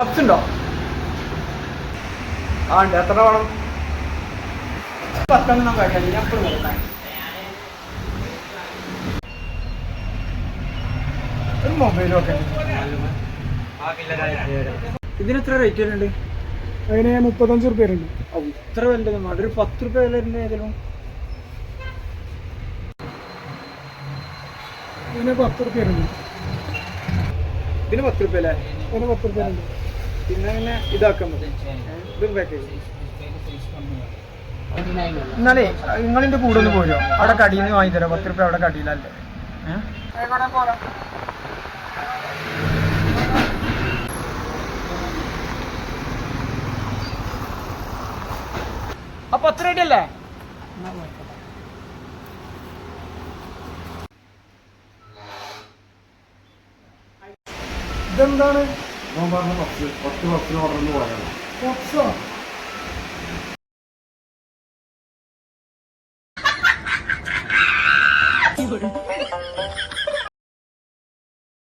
പപ്സുണ്ടോ? ആ ഉണ്ട്. എത്ര വേണം? 10 കഴിയാം. ഞാൻ എപ്പോഴും കൊടുക്കാൻ ഒരു മൊബൈലൊക്കെ. ഇതിനെത്ര റേറ്റ് വരുന്നുണ്ട്? അതിന് 35 റുപ്യ ഉണ്ട്. ഇത്ര വലുത് ഒരു 10 റുപ്യ വില വരുന്നത് ഏതെങ്കിലും? ഇതിന് 10 റുപ്യ ഉണ്ട്. ഇതിന് 10 റുപ്യ അല്ലേ? ഇതിന് 10 റുപ്യ ഉണ്ട്. പിന്നെ അങ്ങനെ ഇതാക്കാൻ മതി. ഇതും പാക്കേജ്. എന്നാലേ നിങ്ങളിൻ്റെ കൂടെ ഒന്ന് പോരോ? അവിടെ കടിയിൽ നിന്ന് വാങ്ങി തരാം. 10 റുപ്യ അവിടെ കടിയിലല്ലേ? അപ്പൊ 10 റേറ്റ് അല്ലേ? ഇതെന്താണ്? പത്ത് പത്തിന് ഓർഡറിന് പോയാണ്. പപ്സോ?